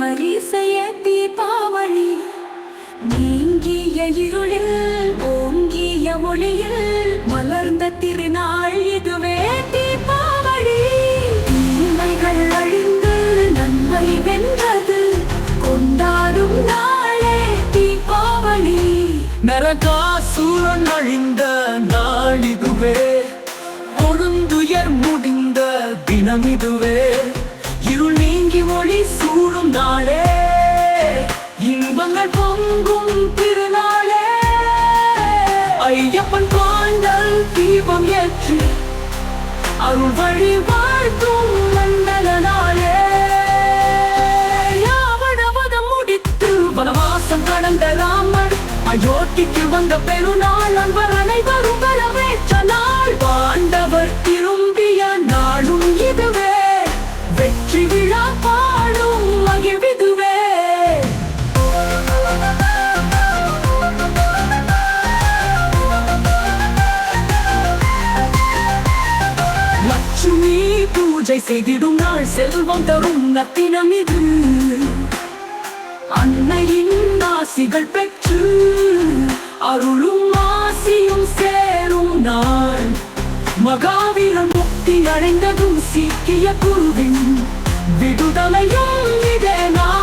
வரிசைய தீபாவளி நீங்கிய இருளில் ஓங்கிய மொழியில் மலர்ந்த திருநாள் இதுவே தீபாவளி. தீமைகள் அழிந்து நன்மை வென்றது கொண்டாடும் நாளே தீபாவளி. நரகாசுரன் அழிந்த நாள் இதுவே, கொடுந்துயர் முடிந்த தினம் இதுவே, இருள் நீங்கி ஒளி சூடும் நாளே, இன்பங்கள் பொங்கும் திருநாளே. ஐயப்பன் பாண்டல் தீபம் ஏற்று அருள் வழி வாழ்த்தும் மண்டல நாளே. யாவனவதம் முடித்து வனவாசம் கடந்த ராமர் அயோத்திக்கு வந்த பெருநாள், அன்பர் அனைவரும் வரவேற்ற நாள், பாண்டவர் திரும்பிய நாளும் இதுவே, வெற்றி விழா பாடும் மகிழ்விதுவே. லட்சுமி பூஜை செய்திடும் நாள், செல்வம் தரும் நத்தினம் இது, அன்னையின் ஆசிகள் பெற்று அருளும் ஆசியும் சேரும் நாள். மகாவீரன் முக்தி அடைந்ததும் சீக்கிய குருவின் விடுதலையும் இதே நாள்.